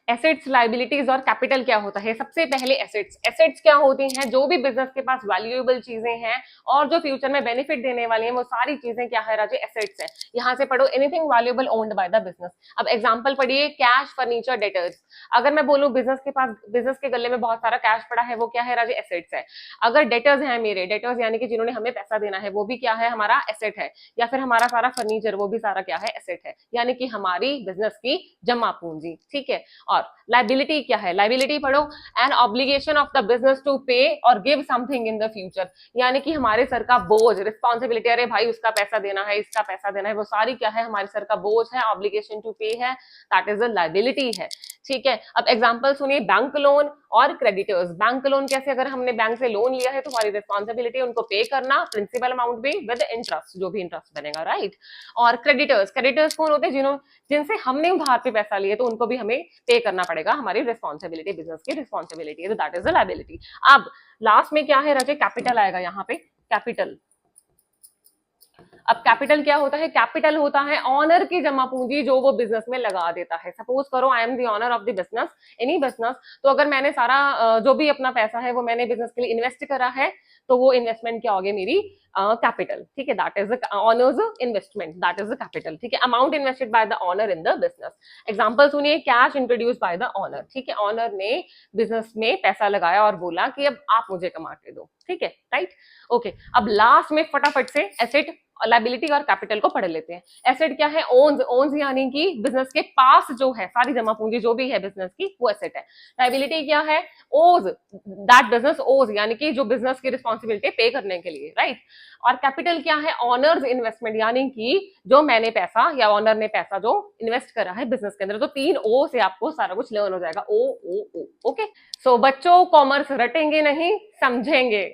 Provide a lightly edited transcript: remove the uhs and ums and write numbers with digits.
Assets, liabilities और capital क्या होता है? सबसे पहले एसेट्स। एसेट्स क्या होती हैं? जो भी बिजनेस के पास वैल्यूएबल चीजें हैं और जो फ्यूचर में बेनिफिट देने वाली हैं, वो सारी चीजें क्या है राजे? एसेट्स है। यहां से पढ़ो, anything valuable owned by the business. अब एग्जांपल पढ़िए, कैश, फर्नीचर, डेटर्स। अगर मैं बोलूं बिजनेस के पास, बिजनेस के गले में बहुत सारा कैश पड़ा है, वो क्या है राजे? एसेट्स है। अगर डेटर्स हैं मेरे, डेटर्स यानी कि जिन्होंने हमें पैसा देना है, वो भी क्या है? हमारा एसेट है। या फिर हमारा सारा फर्नीचर, वो भी सारा क्या है? एसेट है, यानी कि हमारी बिजनेस की जमा पूंजी। ठीक है। और लाइबिलिटी क्या है? लाइबिलिटी पढ़ो, an obligation of the business to pay or give something in the future, यानी कि हमारे सर का बोझ, रिस्पॉन्सिबिलिटी, अरे भाई उसका पैसा देना है, इसका पैसा देना है, वो सारी क्या है? हमारे सर का बोझ है, ऑब्लिगेशन टू पे है, दैट इज अ लाइबिलिटी है। ठीक है। अब एग्जांपल सुनिए, बैंक लोन और क्रेडिटर्स। बैंक लोन कैसे? अगर हमने बैंक से लोन लिया है तो हमारी रिस्पॉन्सिबिलिटी उनको पे करना, प्रिंसिपल अमाउंट भी विद इंटरेस्ट, जो भी इंटरेस्ट बनेगा, राइट। और क्रेडिटर्स, क्रेडिटर्स कौन होते हैं? जिनसे हमने उधार पे पैसा लिए, तो उनको भी हमें पे करना पड़ेगा, हमारी रिस्पॉन्सिबिलिटी, बिजनेस की रिस्पॉन्सिबिलिटी है, तो दैट इज अ लायबिलिटी। अब लास्ट में क्या है राजे? कैपिटल आएगा यहाँ पे, कैपिटल। अब कैपिटल क्या होता है? कैपिटल होता है ऑनर की जमा पूंजी जो वो बिजनेस में लगा देता है। सपोज करो I am the owner of the business, any business, तो अगर मैंने सारा जो भी अपना पैसा है वो मैंने बिजनेस के लिए इन्वेस्ट करा है, तो वो इन्वेस्टमेंट क्या होगी? मेरी कैपिटल। ठीक है, that is owners investment, that is the capital. ठीक है, amount invested by the owner in the business. Example सुनिए, cash introduced by the owner. ठीक है, ऑनर ने बिजनेस में पैसा लगाया और बोला कि अब आप मुझे कमा के दो। ठीक है, राइट, ओके। अब लास्ट में फटाफट से एसेट, लाइबिलिटी और कैपिटल को पढ़ लेते हैं। एसेट क्या है? ओन्स। ओन्स यानी कि बिजनेस के पास जो है सारी जमा पूंजी जो भी है बिजनेस की, वो एसेट है। लाइबिलिटी क्या है? ओज, दैट बिजनेस ओज, यानी कि जो बिजनेस की रिस्पॉन्सिबिलिटी पे करने के लिए, राइट। और कैपिटल क्या है? ऑनर्स इन्वेस्टमेंट, यानी कि जो मैंने पैसा या ऑनर ने पैसा जो इन्वेस्ट करा है बिजनेस के अंदर। तो 3 ओ से आपको सारा कुछ लर्न हो जाएगा, ओ ओ ओ। ओके, सो बच्चों कॉमर्स रटेंगे नहीं, समझेंगे।